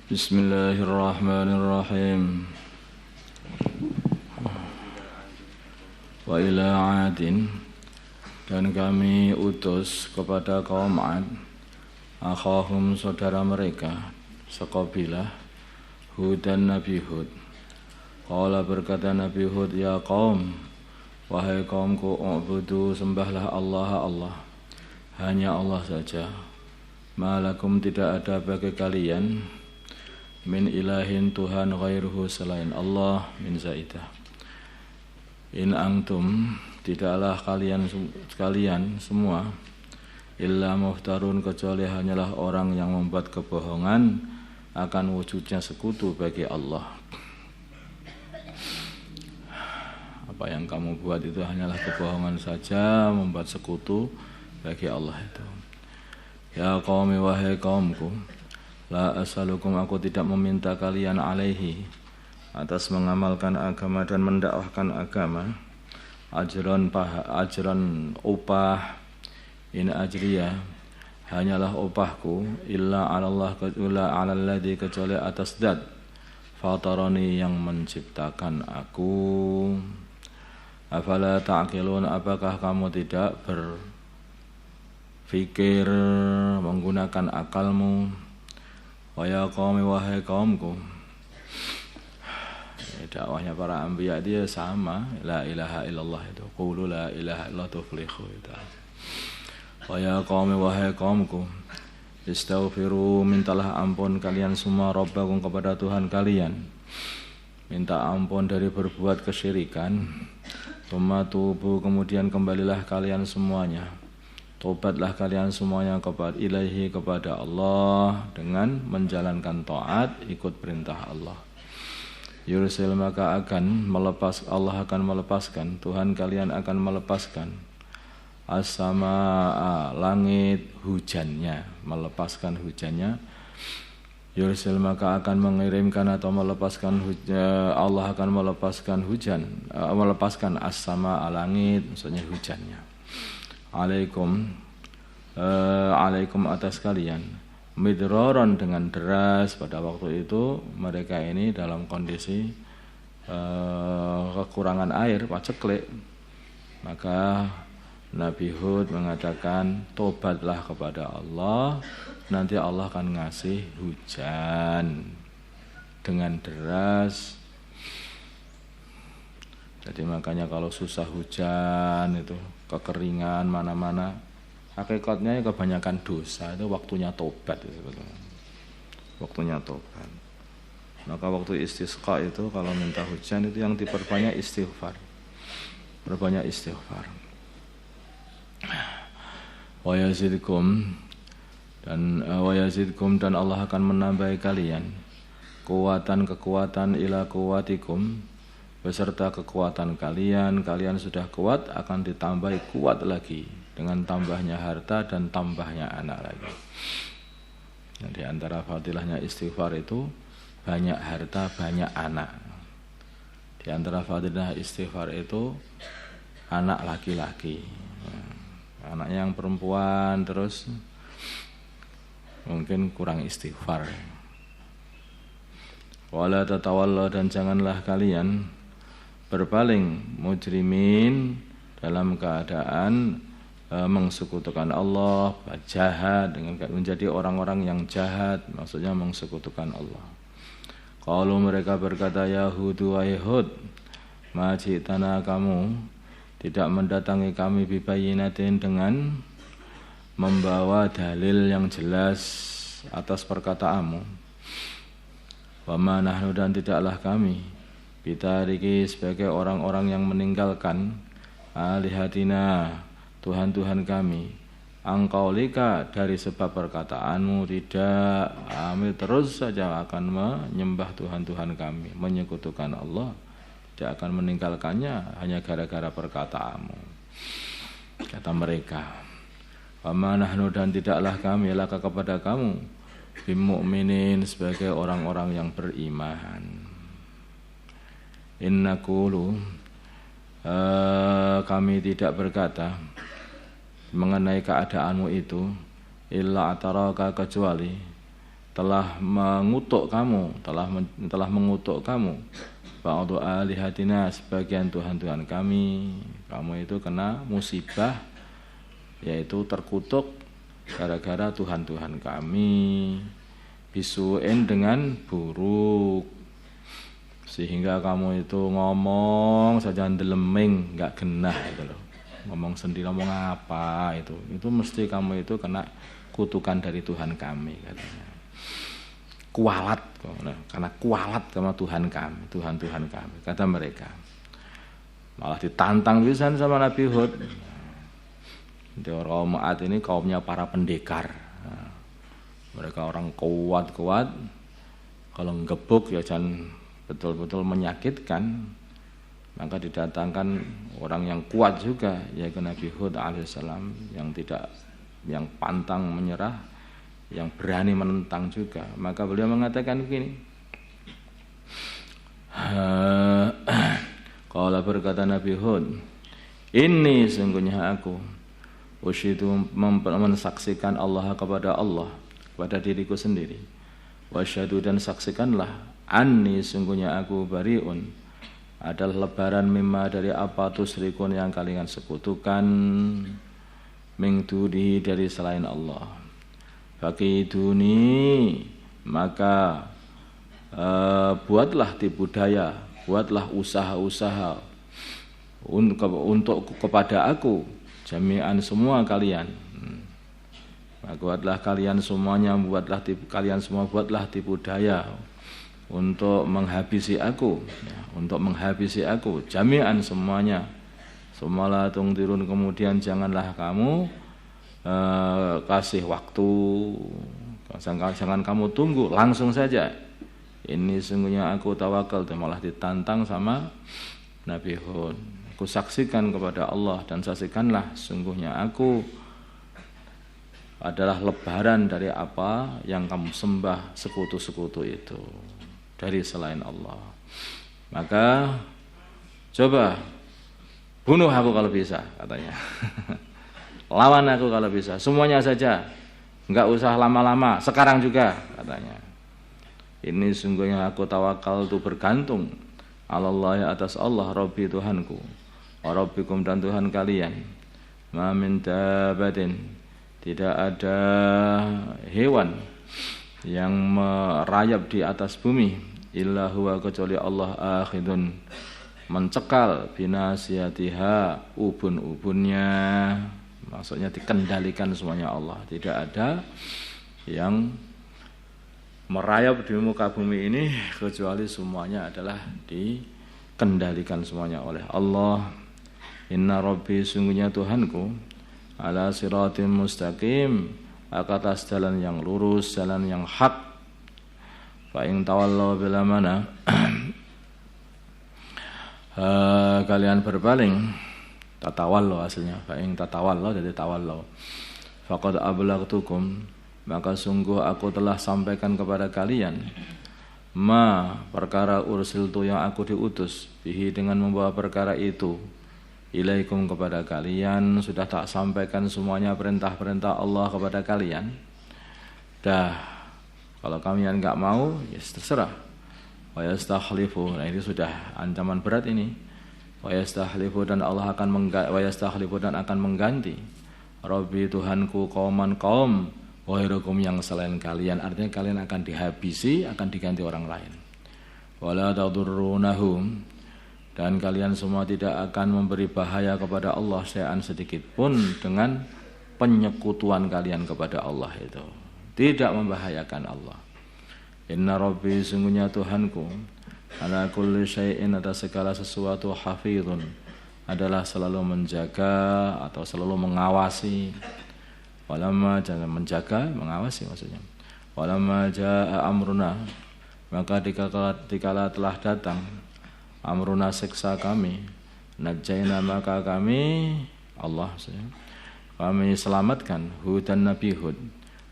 Bismillahirrahmanirrahim. Wa ila Adin, dan kami utus kepada kaum Ad akhahum, saudara mereka sekabilah, Hud dan Nabi Hud. Qala, berkata Nabi Hud, ya kaum, wahai kaumku, u'budu, sembahlah Allah, hanya Allah saja. Malakum, tidak ada bagi kalian, min ilahin, Tuhan, ghairuhu, selain Allah, min zaidah. In antum, tidaklah kalian semua, illa muhtarun, kecuali hanyalah orang yang membuat kebohongan akan wujudnya sekutu bagi Allah. Apa yang kamu buat itu hanyalah kebohongan saja, membuat sekutu bagi Allah itu. Ya qaumi, wahai kaumku, la as'alukum, aku tidak meminta kalian alaihi, atas mengamalkan agama dan mendakwahkan agama, ajran upah, in ajriya, hanyalah upahku, illa 'alallah, kecuali atas zat fatarani, yang menciptakan aku. Afala ta'qilun, apakah kamu tidak berfikir, menggunakan akalmu? Wa ya qaumi, wahai kaumku, dakwahnya para anbiya dia sama, la ilaha illallah itu, qulu la ilaha illallah tuflihu itu. Wa ya qaumi, wahai kaumku, istaghfiru, mintalah ampun kalian semua, rabbakum, kepada Tuhan kalian, minta ampun dari berbuat kesyirikan. Tsumma tubu, kemudian kembalilah kalian semuanya, tobatlah kalian semuanya kepada ilaihi, kepada Allah, dengan menjalankan taat, ikut perintah Allah. Yursil, maka Allah akan melepaskan, Tuhan kalian akan melepaskan, as-samaa, langit, hujannya, melepaskan hujannya. Yursil, maka akan mengirimkan atau melepaskan Allah akan melepaskan hujan, melepaskan as-samaa, langit, maksudnya hujannya. Alaikum atas kalian, midraron, dengan deras. Pada waktu itu mereka ini dalam kondisi kekurangan air, paceklik. Maka Nabi Hud mengatakan, tobatlah kepada Allah, nanti Allah akan ngasih hujan dengan deras. Jadi makanya kalau susah hujan itu, kekeringan mana-mana, hakikatnya kebanyakan dosa, itu waktunya tobat itu sebetulnya. Waktunya tobat. Maka waktu istisqa itu kalau minta hujan itu yang diperbanyak istighfar. Perbanyak istighfar. Wa yazidkum, dan Allah akan menambahi kalian kekuatan ila kuwatikum, beserta kekuatan kalian sudah kuat, akan ditambahi kuat lagi dengan tambahnya harta dan tambahnya anak lagi. Nah, di antara fadilahnya istighfar itu banyak harta, banyak anak. Di antara fadilah istighfar itu anak laki-laki. Anaknya yang perempuan terus mungkin kurang istighfar. Wala tatawalla, dan janganlah kalian berpaling, mujrimin, dalam keadaan mengsekutukan Allah, jahat, dengan menjadi orang-orang yang jahat, maksudnya mengsekutukan Allah. Kalau mereka berkata, ya Hud, wahai Hud, ma ji'tana, kamu tidak mendatangi kami, bibayinatin, dengan membawa dalil yang jelas atas perkataanmu. Wa ma nahnu, dan tidaklah kami, bitariki, sebagai orang-orang yang meninggalkan, alihatina, Tuhan-Tuhan kami, angkaulika, dari sebab perkataanmu, tidak, kami terus saja akan menyembah Tuhan-Tuhan kami, menyekutukan Allah, tidak akan meninggalkannya hanya gara-gara perkataanmu. Kata mereka, wa ma nahnu, dan tidaklah kami, laka, kepada kamu, bimu'minin, sebagai orang-orang yang beriman. Innaqulu, kami tidak berkata mengenai keadaanmu itu, illa ataraka, kecuali telah mengutuk kamu, telah mengutuk kamu. Ba'du alihatina, sebagian Tuhan-Tuhan kami. Kamu itu kena musibah, yaitu terkutuk gara-gara Tuhan-Tuhan kami. Bisu'in, dengan buruk, sehingga kamu itu ngomong saja ndeleming, enggak genah gitu loh. Ngomong sendiri, ngomong apa itu mesti kamu itu kena kutukan dari Tuhan kami, katanya. Kualat, karena kualat sama Tuhan kami, Tuhan-Tuhan kami, kata mereka. Malah ditantang pisan sama Nabi Hud. Kaum Ad ini kaumnya para pendekar. Mereka orang kuat-kuat, kalau ngebuk ya jangan betul-betul menyakitkan. Maka didatangkan orang yang kuat juga, yaitu Nabi Hud alaihissalam, yang pantang menyerah, yang berani menentang juga. Maka beliau mengatakan begini, qala, berkata Nabi Hud, ini sungguhnya aku usyidu, mensaksikan Allah, kepada diriku sendiri. Wasyhadu, dan saksikanlah, anni, sungguhnya aku bariun, adalah lebaran, mimma, dari apa tusyrikun, yang kalian sekutukan, min dunihi, dari selain Allah. Fakiduni, maka buatlah tipu daya, buatlah usaha-usaha untuk kepada aku, jami'an, semua kalian. Buatlah kalian semuanya, buatlah tipu daya untuk menghabisi aku, jami'an, semuanya. Sumala tungtirun, kemudian janganlah kamu kasih waktu, jangan kamu tunggu, langsung saja. Ini sungguhnya aku tawakal, malah ditantang sama Nabi Hud. Aku saksikan kepada Allah, dan saksikanlah sungguhnya aku adalah lebaran dari apa yang kamu sembah sekutu-sekutu itu dari selain Allah. Maka coba bunuh aku kalau bisa, katanya. Lawan aku kalau bisa, semuanya saja, enggak usah lama-lama, sekarang juga, katanya. Ini sungguhnya aku tawakal, itu bergantung, Allah, atas Allah, Rabbi, Tuhanku, wa Rabbikum, dan Tuhan kalian. Ma min dabatin, tidak ada hewan yang merayap di atas bumi, illa huwa, kecuali Allah, akhidun, mencekal, binasiyatiha, ubun-ubunnya. Maksudnya dikendalikan semuanya Allah. Tidak ada yang merayap di muka bumi ini kecuali semuanya adalah dikendalikan semuanya oleh Allah. Inna Rabbi, sungguhnya Tuhanku, ala siratim mustaqim, atas jalan yang lurus, jalan yang hak. Fa in tawallau, bila mana kalian berpaling, tatawallo aslinya, fa in tatawallo, jadi tawallo. Faqad ablaghtukum, maka sungguh aku telah sampaikan kepada kalian, ma, perkara ursiltu, yang aku diutus, bihi, dengan membawa perkara itu, ilaikum, kepada kalian. Sudah tak sampaikan semuanya perintah-perintah Allah kepada kalian. Dah, kalau kalian enggak mau, ya terserah. Wa yastakhlifu, nah ini sudah ancaman berat ini. Wa yastakhlifu, dan Allah akan mengganti, Rabbi, Tuhanku, qauman, kaum, wahirukum, yang selain kalian. Artinya kalian akan dihabisi, akan diganti orang lain. Wala tadurrunahum, dan kalian semua tidak akan memberi bahaya kepada Allah syai'an, sedikit pun, dengan penyekutuan kalian kepada Allah itu. Tidak membahayakan Allah. Inna Rabbi, sungguhnya Tuhanku, ala kulli syai'in, atas segala sesuatu, hafidhun, adalah selalu menjaga atau selalu mengawasi. Walamma, jangan menjaga, mengawasi maksudnya. Walamma jaa amruna, maka dikala telah datang amruna, siksa kami, najjaina, maka kami, Allah, kami selamatkan Hud, dan Nabi Hud,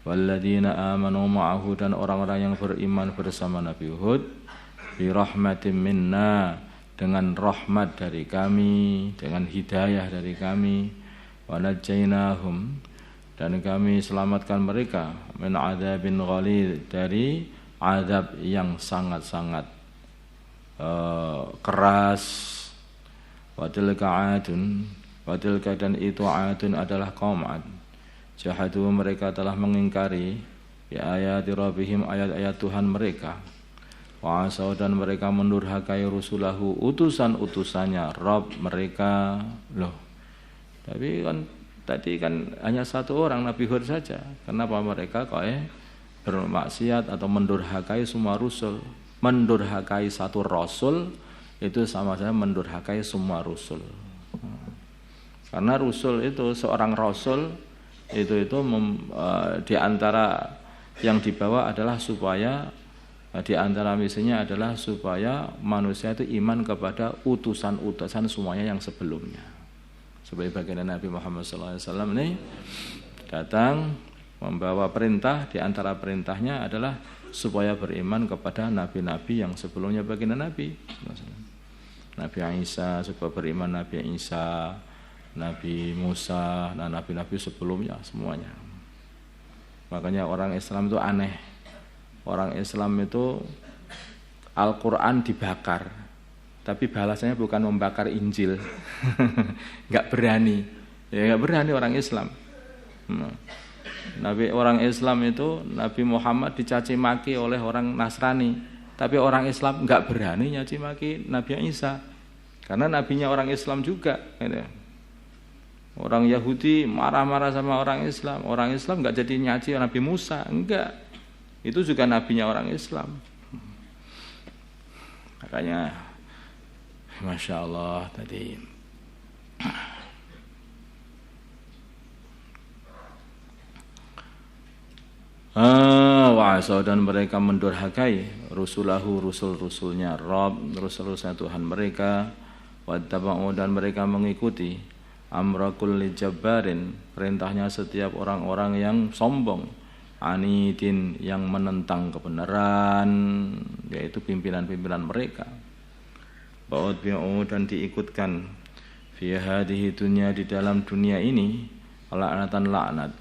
walladzina amanu ma'ahu, dan orang-orang yang beriman bersama Nabi Hud, bi rahmatin minna, dengan rahmat dari kami, dengan hidayah dari kami, wa najjainahum, dan kami selamatkan mereka min adzabin ghalidh, dari azab yang sangat-sangat keras. Wa tilka adun, wa tilka dan itu adun adalah kaum Ad. Jahadu mereka telah mengingkari ya ayati rabbihim, ayat-ayat Tuhan mereka. Wa asau dan mereka mendurhakai rusulahu, utusan-utusannya Rabb mereka. Loh, tapi kan tadi kan hanya satu orang Nabi Hud saja. Kenapa mereka kok bermaksiat atau mendurhakai semua rasul? Mendurhakai satu rasul itu sama saja mendurhakai semua rasul. Karena rasul itu, seorang rasul itu di antara yang dibawa adalah supaya, di antara misinya adalah supaya manusia itu iman kepada utusan-utusan semuanya yang sebelumnya. Sebagai baginda Nabi Muhammad SAW ini datang membawa perintah, di antara perintahnya adalah supaya beriman kepada nabi-nabi yang sebelumnya baginda Nabi. Nabi Isa, supaya beriman Nabi Isa, Nabi Musa, dan nabi-nabi sebelumnya semuanya. Makanya orang Islam itu aneh. Orang Islam itu Al-Quran dibakar, tapi balasannya bukan membakar Injil. Nggak berani. Ya nggak berani orang Islam. Nabi orang Islam itu Nabi Muhammad dicaci maki oleh orang Nasrani, tapi orang Islam nggak berani nyaci maki Nabi Isa, karena nabinya orang Islam juga. Orang Yahudi marah-marah sama orang Islam nggak jadi nyaci Nabi Musa, enggak. Itu juga nabinya orang Islam. Makanya Masya Allah tadi wa'asau dan mereka mendurhakai rusulahu, rusul-rusulnya Rabb, rusul-rusulnya Tuhan mereka. Wattaba'u dan mereka mengikuti amra kulli jabbarin, perintahnya setiap orang-orang yang sombong, anidin yang menentang kebenaran, yaitu pimpinan-pimpinan mereka. Ba'udbi'u dan diikutkan fi hadhihi dunya, di dalam dunia ini, laknatan laknat,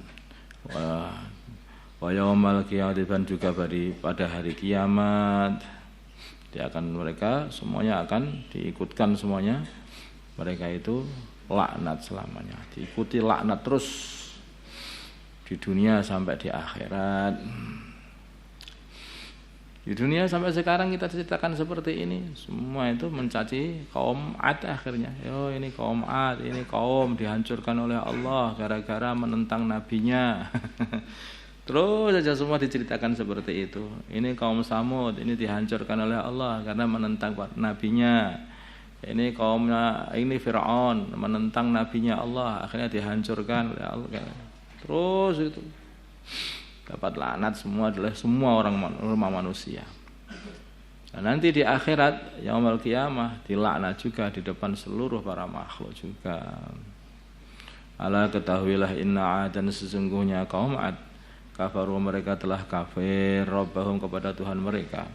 wa yaumal qiyamah dan juga pada hari kiamat dia akan, mereka semuanya akan diikutkan semuanya, mereka itu laknat selamanya, diikuti laknat terus di dunia sampai di akhirat. Di dunia sampai sekarang kita ceritakan seperti ini, semua itu mencaci kaum Ad akhirnya. Yo, ini kaum Ad, ini kaum dihancurkan oleh Allah gara-gara menentang nabinya. Terus saja semua diceritakan seperti itu. Ini kaum Samud, ini dihancurkan oleh Allah karena menentang nabinya. Ini kaumnya, ini Fir'aun menentang nabinya Allah, akhirnya dihancurkan oleh Allah. Terus itu dapat laknat semua adalah semua orang manusia. Nah, nanti di akhirat yaumul qiyamah dilaknat juga di depan seluruh para makhluk juga. Ala ketahuilah inna adan, sesungguhnya kaum Ad kafaru, mereka telah kafir rabbahum kepada Tuhan mereka.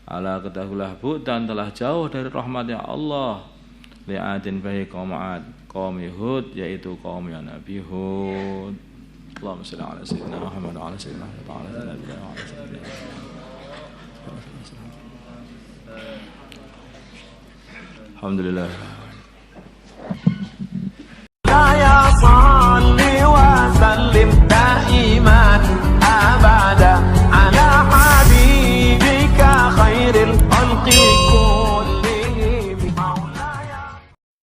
Ala ketahuilah bu'dan, telah jauh dari rahmatnya Allah li'adin bahi kaum Ad, kaum Hud, yaitu kaumnya Nabi Hud. Allahumma shalli ala sayyidina Muhammad wa ala sayyidina Muhammad wa ala sayyidina Muhammad. Alhamdulillah.